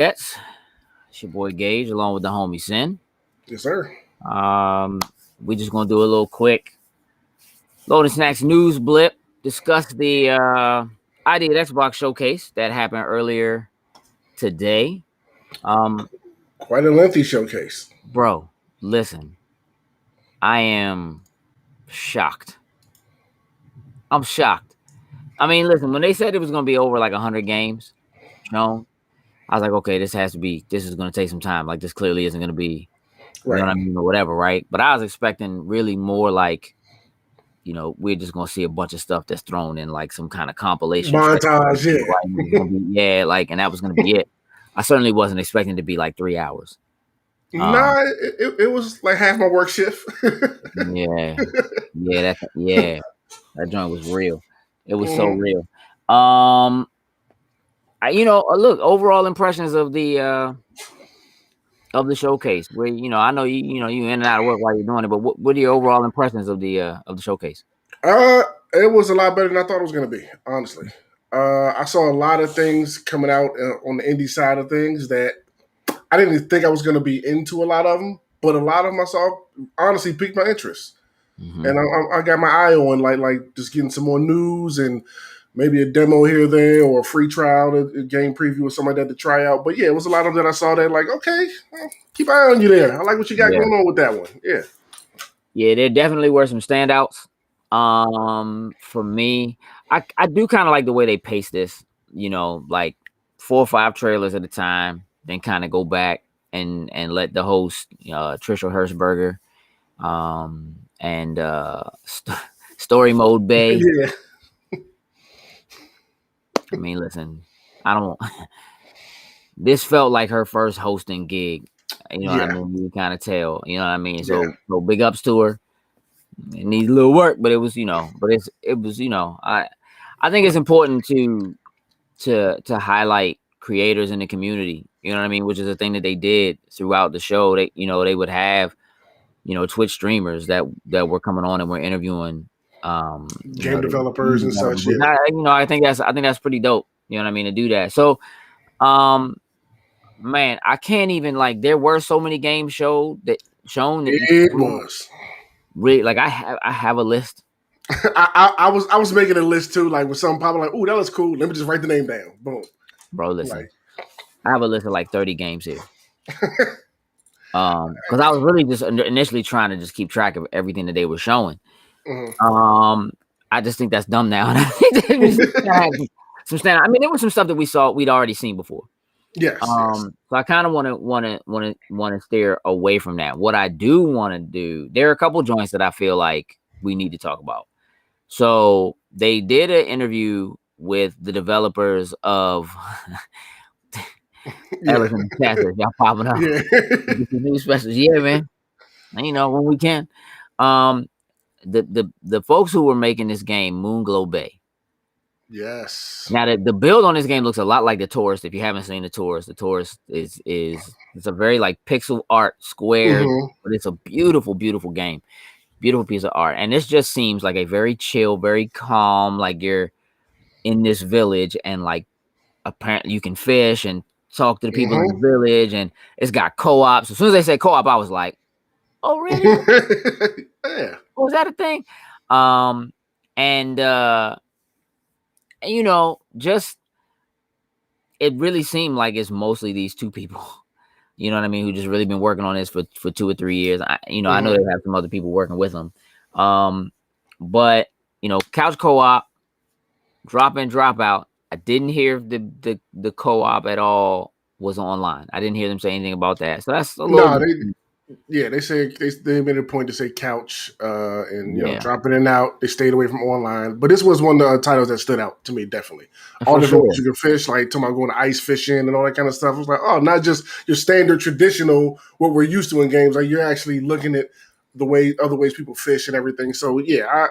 It's your boy Gage along with the homie Sin. Yes, sir. We just gonna do a little quick Loading Snacks news blip. Discuss the ID at Xbox showcase that happened earlier today. Quite a lengthy showcase. Bro, listen, I am shocked. I'm shocked. I mean, listen, when they said it was gonna be over like 100 games shown, I was like, okay, this is gonna take some time. Like, this clearly isn't gonna be, you know what I mean, or whatever, right? But I was expecting really more like, we're just gonna see a bunch of stuff that's thrown in like some kind of compilation montage, yeah, like, and that was gonna be it. I certainly wasn't expecting it to be like 3 hours. Nah, it was like half my work shift. yeah, that joint was real. It was so real. Look, overall impressions of the showcase. Where I know you in and out of work while you're doing it, but what are your overall impressions of the showcase? It was a lot better than I thought it was going to be. Honestly, I saw a lot of things coming out on the indie side of things that I didn't even think I was going to be into. A lot of them, but a lot of them I saw honestly piqued my interest, and I got my eye on like just getting some more news and maybe a demo here or there or a free trial, a game preview or something like that to try out. But yeah, it was a lot of them that I saw that like, okay, keep an eye on you there. I like what you got going on with that one. Yeah. Yeah, there definitely were some standouts. For me, I do kind of like the way they pace this, like 4 or 5 trailers at a time, then kind of go back and let the host, Trisha Hershberger, and Story Mode Bay. Yeah. I mean, listen, this felt like her first hosting gig. You know what I mean? You kind of tell, you know what I mean? So big ups to her. It needs a little work, but it was, I think it's important to highlight creators in the community, you know what I mean? Which is a thing that they did throughout the show. They would have, Twitch streamers that were coming on and were interviewing game developers and such. Yeah. I think that's pretty dope. You know what I mean, to do that. So, man, I can't even there were so many games shown that it was really like I have a list. I was making a list too, like with some probably like, oh, that was cool. Let me just write the name down. Boom. Bro, listen, I have a list of like 30 games here. Because I was really just initially trying to just keep track of everything that they were showing. I just think that's dumb now. Some stand. I mean, there was some stuff that we'd already seen before. Yes. So I kind of want to steer away from that. What I do want to do, there are a couple joints that I feel like we need to talk about. So they did an interview with the developers of Everything Chapter. Y'all popping up. The new specials. Yeah, man. When we can. The folks who were making this game, Moonglow Bay. Yes. Now the build on this game looks a lot like The Tourist. If you haven't seen The Tourist is it's a very like pixel art square, but it's a beautiful, beautiful game. Beautiful piece of art. And this just seems like a very chill, very calm, like you're in this village and like apparently you can fish and talk to the people in the village, and it's got co-ops. As soon as they said co-op, I was like, oh really? Yeah. Was that a thing? Just it really seemed like it's mostly these two people, you know what I mean, who just really been working on this for 2 or 3 years. I know they have some other people working with them. But couch co-op, drop in, drop out. I didn't hear the co-op at all was online. I didn't hear them say anything about that. So that's a little they say they made a point to say couch and dropping in and out. They stayed away from online, but this was one of the titles that stood out to me definitely. All the ways you can fish, like talking about going to ice fishing and all that kind of stuff. It was like, oh, not just your standard traditional what we're used to in games. Like you're actually looking at other ways people fish and everything. So yeah,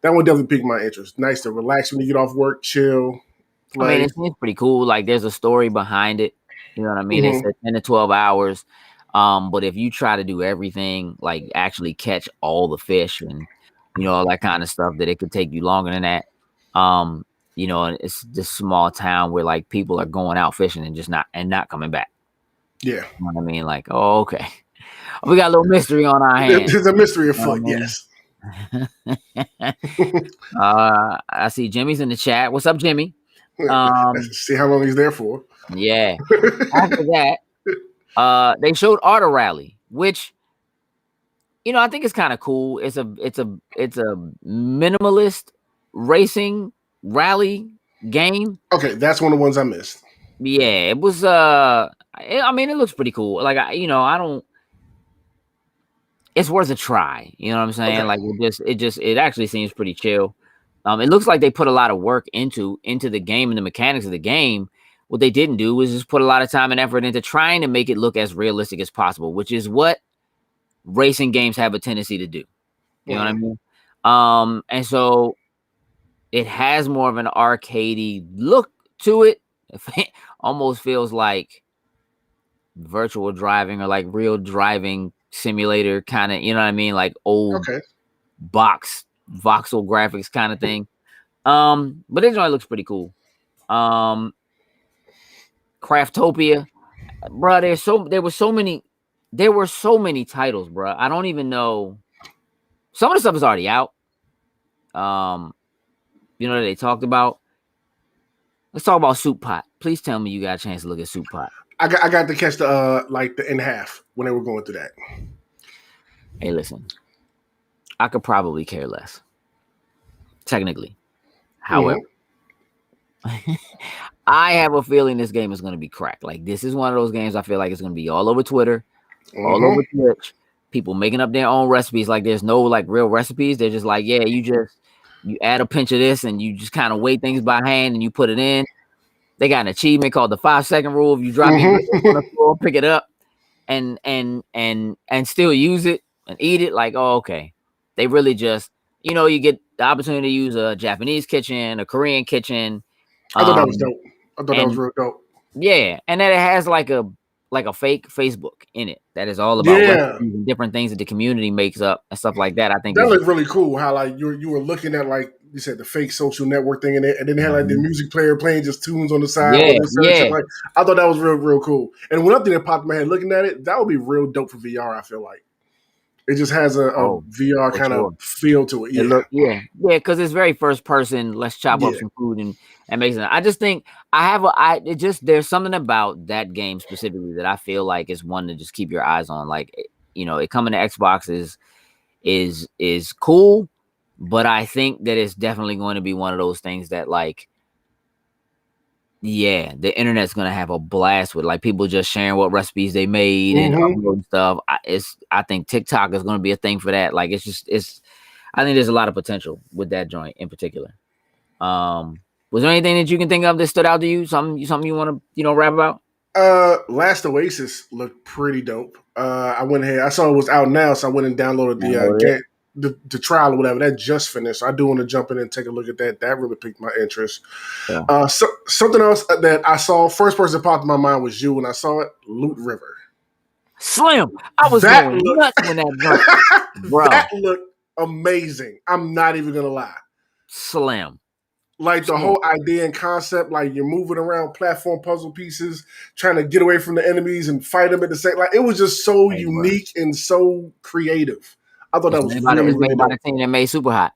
that one definitely piqued my interest. Nice to relax when you get off work, chill. I mean, it seems pretty cool. Like there's a story behind it. You know what I mean? It's 10 to 12 hours. But if you try to do everything, like actually catch all the fish and, all that kind of stuff, that it could take you longer than that. It's this small town where like people are going out fishing and just not coming back. Yeah. You know what I mean? Like, oh, okay. We got a little mystery on our hands. There's a mystery You know afoot, what yes. I mean? I see Jimmy's in the chat. What's up, Jimmy? Let's see how long he's there for. Yeah. After that, they showed Auto Rally, which, you know, I think it's kind of cool. It's a minimalist racing rally game. Okay, that's one of the ones I missed. Yeah, it was I mean, it looks pretty cool. Like, it's worth a try. You know what I'm saying? Okay. Like, it actually seems pretty chill. It looks like they put a lot of work into the game and the mechanics of the game. What they didn't do was just put a lot of time and effort into trying to make it look as realistic as possible, which is what racing games have a tendency to do. You know what I mean? And so it has more of an arcadey look to it. It almost feels like virtual driving or like real driving simulator kind of, you know what I mean? Like old voxel graphics kind of thing. But this joint looks pretty cool. Craftopia, bro. There were so many titles, bro. I don't even know. Some of the stuff is already out. You know, that they talked about. Let's talk about Soup Pot. Please tell me you got a chance to look at Soup Pot. I got to catch the in half when they were going through that. Hey, listen. I could probably care less. Technically. However, I have a feeling this game is going to be cracked. Like, this is one of those games I feel like it's going to be all over Twitter, all over Twitch, people making up their own recipes. Like, there's no like real recipes. They're just like, yeah, you add a pinch of this and you just kind of weigh things by hand and you put it in. They got an achievement called the 5-second rule. If you drop it on the floor, pick it up and still use it and eat it. Like, oh, okay. They really just, you know, you get the opportunity to use a Japanese kitchen, a Korean kitchen. I thought that was dope. I thought that was real dope. Yeah, and then it has like a fake Facebook in it that is all about recipes and different things that the community makes up and stuff like that. I think that looked really cool. How like you were looking at, like you said, the fake social network thing in it, and then they had like the music player playing just tunes on the side. Yeah. Like, I thought that was real cool. And one other thing that popped in my head looking at it, that would be real dope for VR. I feel like it just has a VR kind of feel to it. Yeah, because it's very first person. Let's chop up some food and make sense. I just think there's something about that game specifically that I feel like is one to just keep your eyes on. Like, you know, it coming to Xbox is cool, but I think that it's definitely going to be one of those things that, like, yeah, the internet's gonna have a blast with, like, people just sharing what recipes they made and uploading stuff. I think TikTok is gonna be a thing for that. Like, I think there's a lot of potential with that joint in particular. Was there anything that you can think of that stood out to you? Something you want to, rap about? Last Oasis looked pretty dope. I went ahead. I saw it was out now, so I went and downloaded the trial or whatever. That just finished. So I do want to jump in and take a look at that. That really piqued my interest. Yeah. Something else that I saw, first person that popped in my mind was you when I saw it, Lootriver. Slim. I was going nuts when that dropped. Bro. That looked amazing. I'm not even going to lie. Slim. Like the whole idea and concept, like you're moving around platform puzzle pieces, trying to get away from the enemies and fight them at the same. Like, it was just so unique and so creative. I thought that was really made by the team that made Super Hot.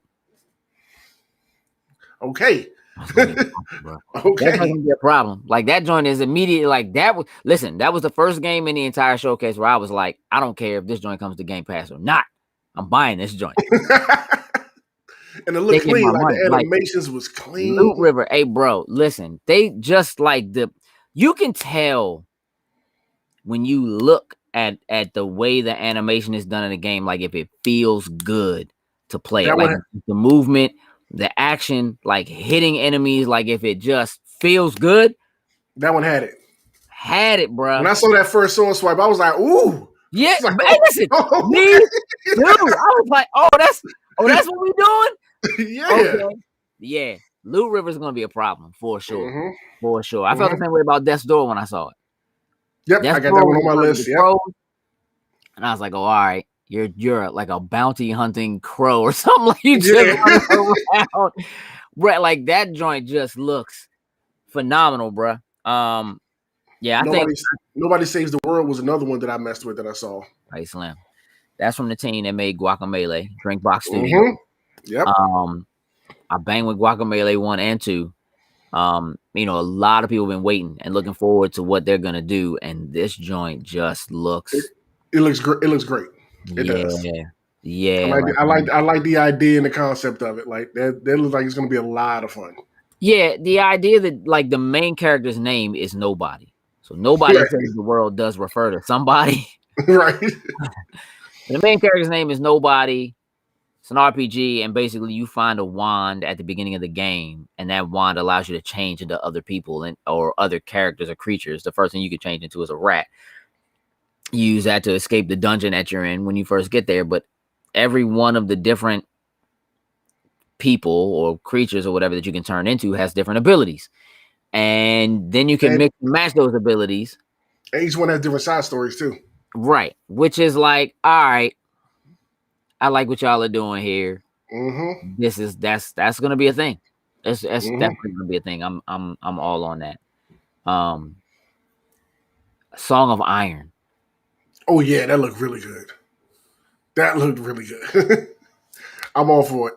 Okay. Okay. That's not gonna be a problem. Like, that joint is immediately like that. That was the first game in the entire showcase where I was like, I don't care if this joint comes to Game Pass or not. I'm buying this joint. And it looked clean. Like, the animations was clean. Lootriver, hey, bro, listen. They just like you can tell when you look at the way the animation is done in the game, like if it feels good to play it. Like the movement, the action, like hitting enemies, like if it just feels good. That one had it. Had it, bro. When I saw that first sword swipe, I was like, ooh. Yeah, like, hey, listen, me too. I was like, that's what we doing? Yeah. Okay. Yeah. Lootriver is gonna be a problem for sure. For sure. I felt the same way about Death's Door when I saw it. Yep, I got that one on my list. Yep. And I was like, oh, all right, you're like a bounty hunting crow or something. Like, you just run around. Right, like, that joint just looks phenomenal, bro. Yeah, I think Nobody Saves the World was another one that I messed with that I saw. Right, Slim. That's from the team that made Guacamelee, Drinkbox Studio. Mm-hmm. Yep. I banged with Guacamelee 1 and 2. A lot of people have been waiting and looking forward to what they're gonna do, and this joint just looks. It looks great. It looks great. It does. Yeah. I like the idea and the concept of it. Like that looks like it's gonna be a lot of fun. Yeah, the idea that like the main character's name is Nobody, so Nobody Saves the World does refer to somebody, right? The main character's name is Nobody. It's an RPG, and basically you find a wand at the beginning of the game, and that wand allows you to change into other people or other characters or creatures. The first thing you can change into is a rat. You use that to escape the dungeon that you're in when you first get there, but every one of the different people or creatures or whatever that you can turn into has different abilities, and then you can mix and match those abilities. And each one has different side stories too, right? Which is like, all right, I like what y'all are doing here. Mm-hmm. That's gonna be a thing. That's definitely gonna be a thing. I'm all on that. Song of Iron. Oh yeah, that looked really good. That looked really good. I'm all for it.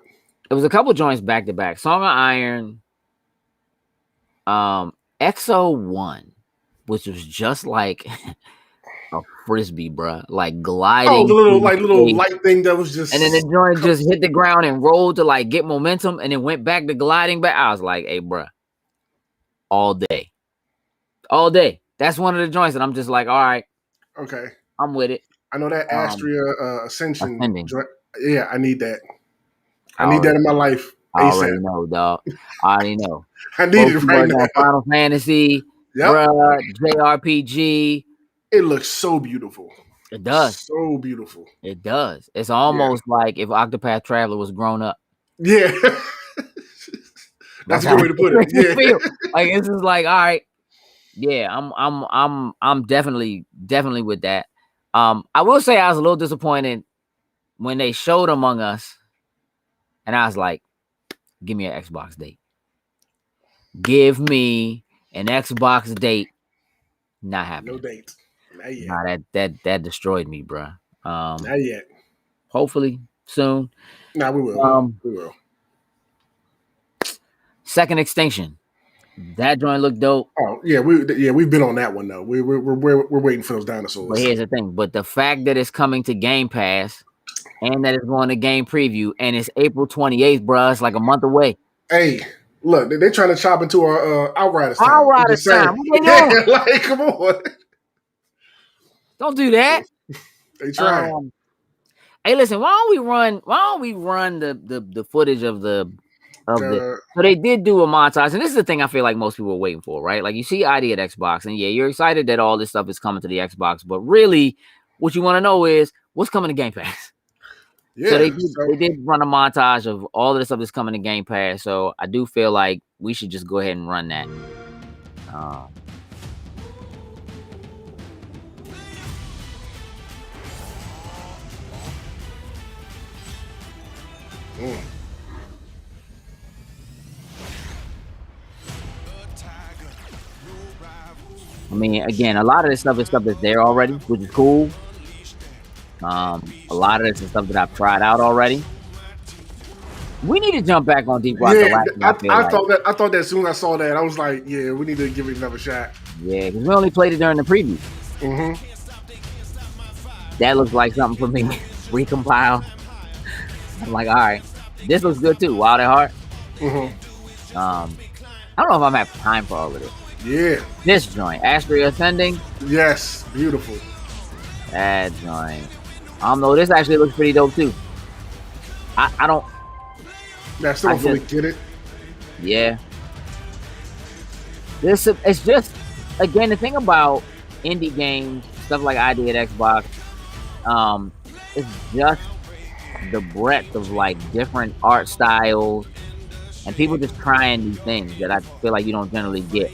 It was a couple joints back to back. Song of Iron, Exo 1, which was just like a frisbee, bruh, like gliding. Oh, the little light thing that was just. And then the joint just hit the ground and rolled to like get momentum, and then went back to gliding back. I was like, hey, bruh, all day. That's one of the joints that I'm just like, all right, okay, I'm with it. I know that Astria Ascension. Yeah, I need that. I need that in my life. I already know, dog. I already know. I need it right now. Final Fantasy, bruh, JRPG. It looks so beautiful. It does. So beautiful. It does. It's almost like if Octopath Traveler was grown up. Yeah. That's a good way to put it. Yeah. Like this is like, all right. Yeah, I'm definitely with that. I will say I was a little disappointed when they showed Among Us, and I was like, give me an Xbox date. Give me an Xbox date. Not happening. No date. Not yet. Nah, that destroyed me, bro. Not yet. Hopefully soon. Nah, we will. We will. Second Extinction. That joint looked dope. Oh yeah, we've been on that one though. We're waiting for those dinosaurs. But here's the thing. But the fact that it's coming to Game Pass and that it's going to Game Preview and it's April 28th, bro, it's like a month away. Hey, look, they're trying to chop into our Outriders time. Outriders time. What they doing? Like, come on. Don't do that. They try. Hey, listen. Why don't we run the footage of the. So they did do a montage, and this is the thing I feel like most people are waiting for, right? Like you see ID at Xbox, and yeah, you're excited that all this stuff is coming to the Xbox, but really, what you want to know is what's coming to Game Pass. Yeah, so they did run a montage of all of the stuff that's coming to Game Pass. So I do feel like we should just go ahead and run that. I mean, again, a lot of this stuff is stuff that's there already, which is cool. A lot of this is stuff that I've tried out already. We need to jump back on Deep Rock Galactic. I thought that as soon as I saw that, I was like, yeah, we need to give it another shot. Yeah, because we only played it during the preview. Mm-hmm. That looks like something for me. Recompile. I'm like, all right, this looks good too. Wild at Heart. Mm-hmm. I don't know if I'm have time for all of this. Yeah. This joint, Astria Ascending. Yes, beautiful. That joint. I don't know. This actually looks pretty dope too. I don't. I still don't fully get it. Yeah. It's just, again, the thing about indie games, stuff like ID at Xbox, it's just the breadth of like different art styles and people just trying new things that I feel like you don't generally get.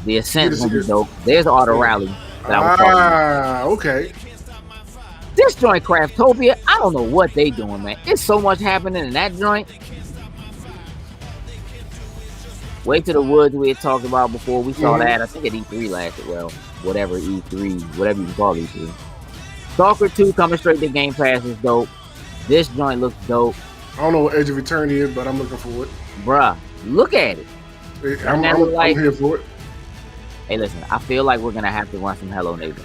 The Ascent is gonna be dope. There's Auto Rally that I was talking about. Okay. This joint, Craftopia, I don't know what they doing, man. There's so much happening in that joint. Wait to the Woods we had talked about before. We saw that, I think, at E3 last year. Well, whatever E3, whatever you can call E3. Stalker 2 coming straight to Game Pass is dope. This joint looks dope. I don't know what Edge of Eternity is, but I'm looking for it. Bruh, look at it. I'm here for it. Hey, listen, I feel like we're going to have to run some Hello Neighbor.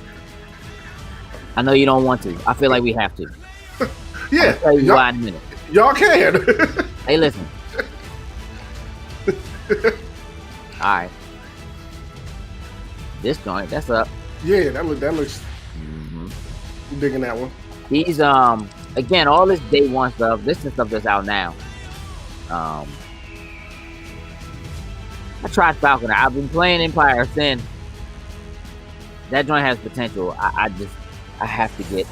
I know you don't want to. I feel like we have to. Yeah. I'll tell you why in a minute. Y'all can. Hey, listen. All right. This joint, that's up. Yeah, that looks. I'm digging that one. These again, all this day one stuff. This is stuff that's out now. I tried Falconer. I've been playing Empire Ascent. That joint has potential. I have to get.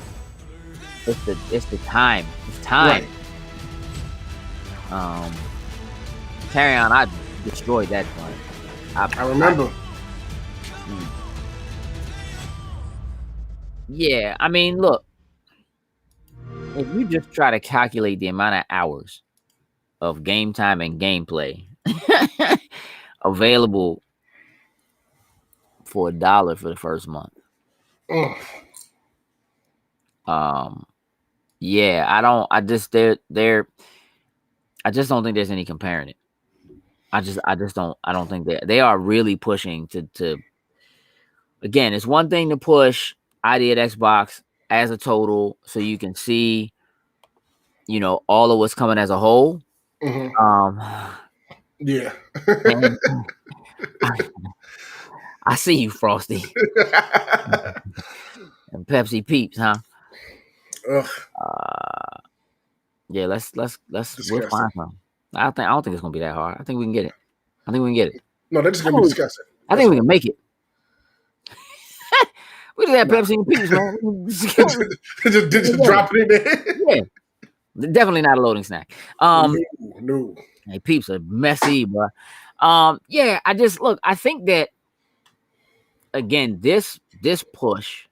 It's the time. It's time. Right. Carry on. I destroyed that joint. I remember. Yeah, I mean, look. If you just try to calculate the amount of hours of game time and gameplay available for $1 for the first month. Yeah, I just don't think there's any comparing it. I don't think they are really pushing to again, it's one thing to push ID at Xbox as a total so you can see, you know, all of what's coming as a whole. Yeah. I see you, Frosty. And Pepsi Peeps, huh? Yeah, let's we'll find some. I don't think it's gonna be that hard. I think we can get it. No, they're just gonna be disgusting. I think we can make it. We just have Pepsi and Peeps, man. just drop it in there. Yeah. Definitely not a loading snack. No. Hey, Peeps are messy, bro. Yeah, I think that again, this push,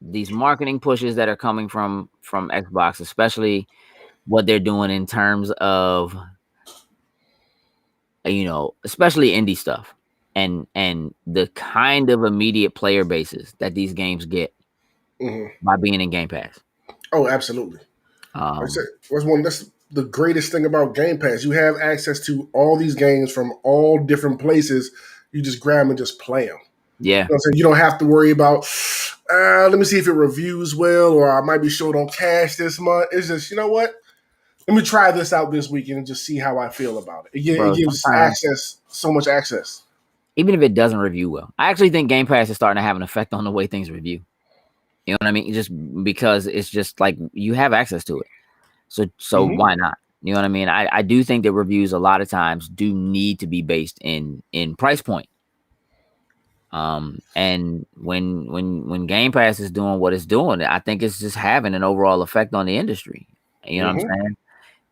these marketing pushes that are coming from Xbox, especially what they're doing in terms of, you know, especially indie stuff and the kind of immediate player bases that these games get by being in Game Pass. Oh, absolutely. That's the greatest thing about Game Pass. You have access to all these games from all different places. You just grab them and just play them. Yeah. You know what I'm saying? You don't have to worry about, let me see if it reviews well, or I might be short on cash this month. It's just, you know what? Let me try this out this weekend and just see how I feel about it. It gives access, so much access. Even if it doesn't review well. I actually think Game Pass is starting to have an effect on the way things review. You know what I mean? Just because it's just like you have access to it. So why not? You know what I mean? I do think that reviews a lot of times do need to be based in price point. And when Game Pass is doing what it's doing, I think it's just having an overall effect on the industry. You know what I'm saying?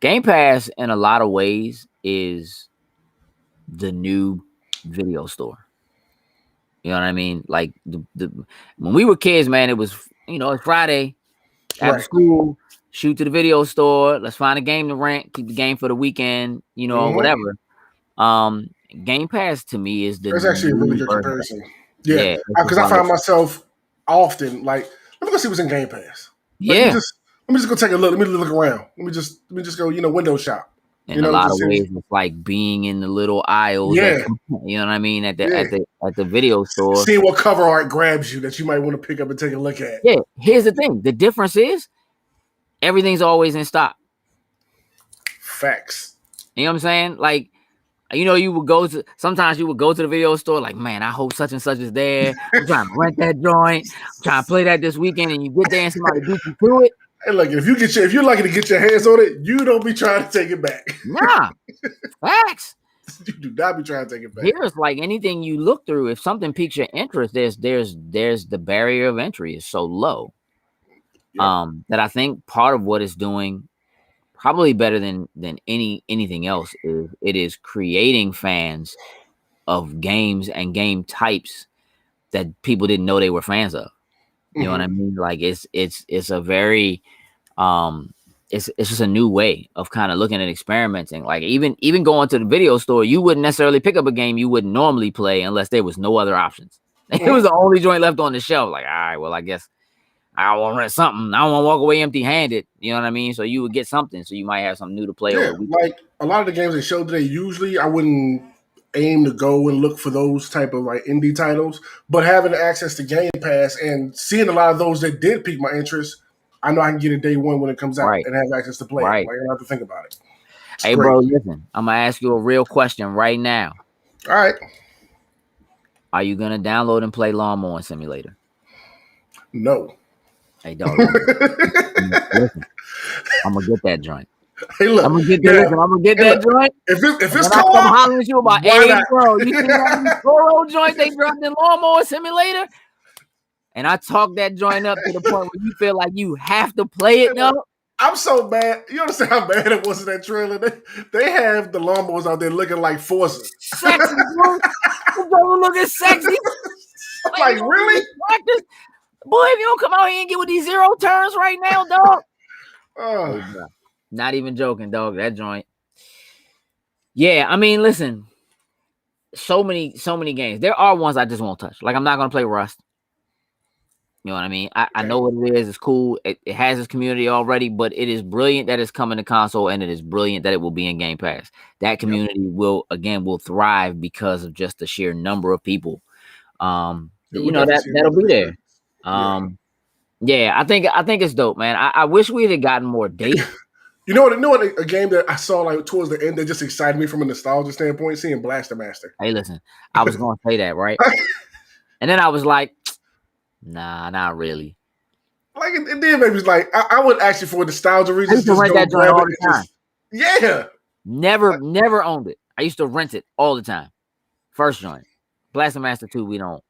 Game Pass in a lot of ways is the new video store. You know what I mean? Like the when we were kids, man, it was, you know, it's Friday after school, shoot to the video store, let's find a game to rent, keep the game for the weekend, you know, whatever. Game Pass to me is that's actually a really good comparison. Yeah, because I find myself often like, let me go see what's in Game Pass. Like, let me just go take a look. Let me look around. Let me just go, you know, window shop. In a lot of ways, it's like being in the little aisles. Yeah, you know what I mean, at the video store. See what cover art grabs you that you might want to pick up and take a look at. Yeah, here's the thing: the difference is everything's always in stock. Facts. You know what I'm saying? Like, you know, sometimes you would go to the video store, like, man, I hope such and such is there. I'm trying to rent that joint. I'm trying to play that this weekend, and you get there and somebody beat you to it. Hey, look, if you're lucky to get your hands on it, you don't be trying to take it back. Nah, facts. You do not be trying to take it back. Here's like anything you look through. If something piques your interest, there's the barrier of entry is so low. That I think part of what it's doing, probably better than anything else, is it is creating fans of games and game types that people didn't know they were fans of. You know what I mean? Like it's a very it's just a new way of kind of looking at experimenting. Like even going to the video store, you wouldn't necessarily pick up a game you wouldn't normally play unless there was no other options. It was the only joint left on the shelf. Like, all right, well, I guess I want to rent something. I don't want to walk away empty-handed. You know what I mean? So you would get something. So you might have something new to play over Yeah, the weekend. like a lot of the games they show today, usually I wouldn't aim to go and look for those type of like indie titles, but having access to Game Pass and seeing a lot of those that did pique my interest, I know I can get it day one when it comes out and have access to play it. Like I don't have to think about it. It's hey, great. bro, listen, I'm gonna ask you a real question right now. All right. Are you gonna download and play Lawnmower Simulator? No. Hey, dog. Listen, I'm gonna get that joint. Hey, look. I'm gonna get that joint. If it's co-op, I'm hollering at you about, hey, not? bro, you see that Toro joint they dropped in Lawnmower Simulator? And I talk that joint up to the point where you feel like you have to play it now. I'm so mad. You understand how bad it was in that trailer? They have the lawnmowers out there looking like Forza. Sexy, bro. Looking sexy. Like, really? Boy, if you don't come out here and get with these 0 turns right now, dog. Hey, not even joking, dog. That joint. Yeah, I mean, listen. So many games. There are ones I just won't touch. Like, I'm not gonna play Rust. You know what I mean? I know what it is. It's cool. It has its community already, but it is brilliant that it's coming to console, and it is brilliant that it will be in Game Pass. That community will thrive because of just the sheer number of people. That'll be there. Yeah, I think it's dope, man. I wish we had gotten more dates. You know what? A game that I saw like towards the end that just excited me from a nostalgia standpoint, seeing Blaster Master. Hey, listen, I was gonna say that, right? And then I was like, nah, not really. Like it did make me like I would actually for nostalgia reasons just rent that joint all the time. Yeah. Never owned it. I used to rent it all the time. First joint. Blaster Master 2, we don't.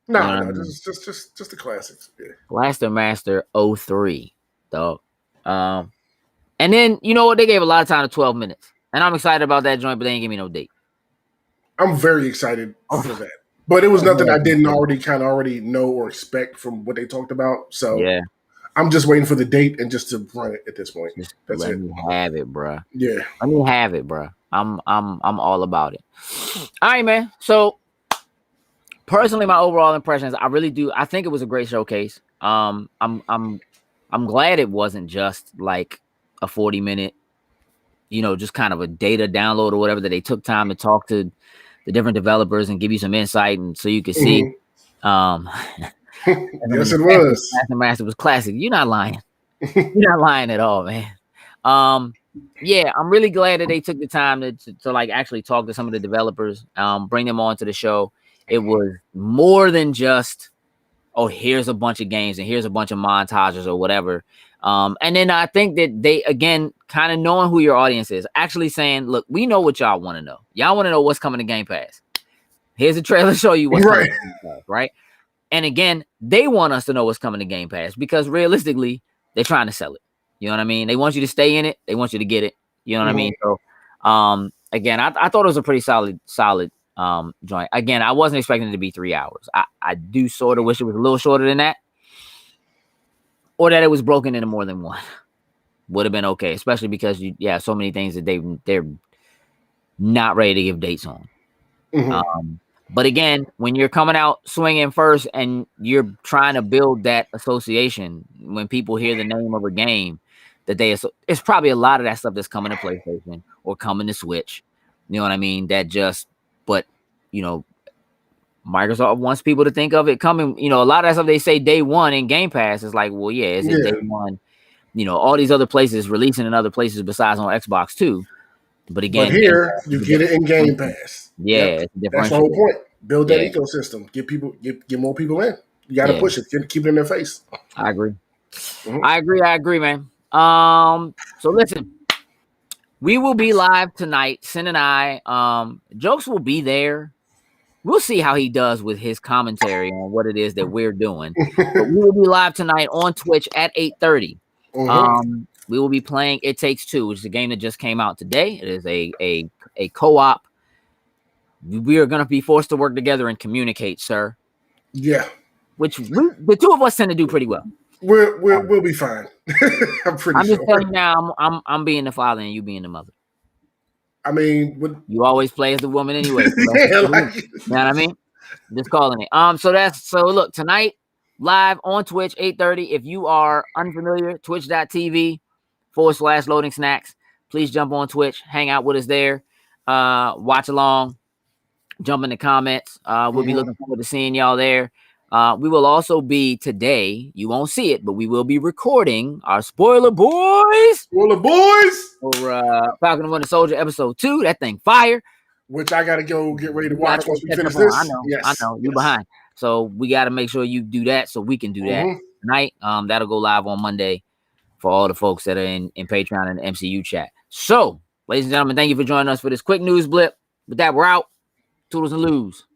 No, just the classics. Yeah. Blaster Master 03, dog. And then you know what? They gave a lot of time to 12 minutes. And I'm excited about that joint, but they ain't give me no date. I'm very excited for that. But it was nothing I didn't already know or expect from what they talked about. So yeah, I'm just waiting for the date and just to run it at this point. That's let me have it, bro. Yeah. Let me have it, bro. I'm all about it. All right, man. So personally, my overall impressions, I think it was a great showcase. I'm glad it wasn't just like a 40-minute, just kind of a data download or whatever, that they took time to talk to the different developers and give you some insight, and so you could see. Yes, it was. Master was classic. You're not lying. You're not lying at all, man. Yeah, I'm really glad that they took the time to like actually talk to some of the developers, bring them on to the show. It was more than just, oh, here's a bunch of games and here's a bunch of montages or whatever. And then I think that they, again, kind of knowing who your audience is, actually saying, look, we know what y'all want to know. Y'all want to know what's coming to Game Pass. Here's a trailer to show you what's coming to Game Pass, right? And again, they want us to know what's coming to Game Pass because realistically, they're trying to sell it. You know what I mean? They want you to stay in it. They want you to get it. You know what I mean? So, again, I thought it was a pretty solid joint. Again, I wasn't expecting it to be 3 hours. I do sort of wish it was a little shorter than that, or that it was broken into more than one. Would have been okay, especially because so many things that they're not ready to give dates on. But again, when you're coming out swinging first and you're trying to build that association, when people hear the name of a game, it's probably a lot of that stuff that's coming to PlayStation or coming to Switch. You know what I mean? But Microsoft wants people to think of it coming. A lot of that stuff they say day one in Game Pass is like, well, yeah, is it day one? All these other places releasing in other places besides on Xbox too. But again, here you get it in Game Pass. Yeah, it's that's the whole point. Build that ecosystem. Get more people in. You got to push it. Keep it in their face. I agree. I agree, man. So listen, we will be live tonight. Sin and I. Jokes will be there. We'll see how he does with his commentary on what it is that we're doing. But we will be live tonight on Twitch at 8:30. We will be playing It Takes Two, which is a game that just came out today. It is a co-op. We are going to be forced to work together and communicate, sir. Yeah. Which the two of us tend to do pretty well. We'll be fine. I'm just telling you now, I'm being the father and you being the mother. I mean, you always play as the woman anyway. So you know what I mean? Just calling it. So look, tonight, live on Twitch, 8:30. If you are unfamiliar, twitch.tv/loading snacks. Please jump on Twitch, hang out with us there, watch along, jump in the comments. We'll be looking forward to seeing y'all there. We will also be today, you won't see it, but we will be recording our Spoiler Boys Spoiler Boys for Falcon and Winter Soldier episode 2. That thing fire. Which I gotta go get ready to watch once we finish this. I know, you're behind. So we got to make sure you do that so we can do that tonight. That'll go live on Monday for all the folks that are in Patreon and the MCU chat. So, ladies and gentlemen, thank you for joining us for this quick news blip. With that, we're out. Toodles and loos.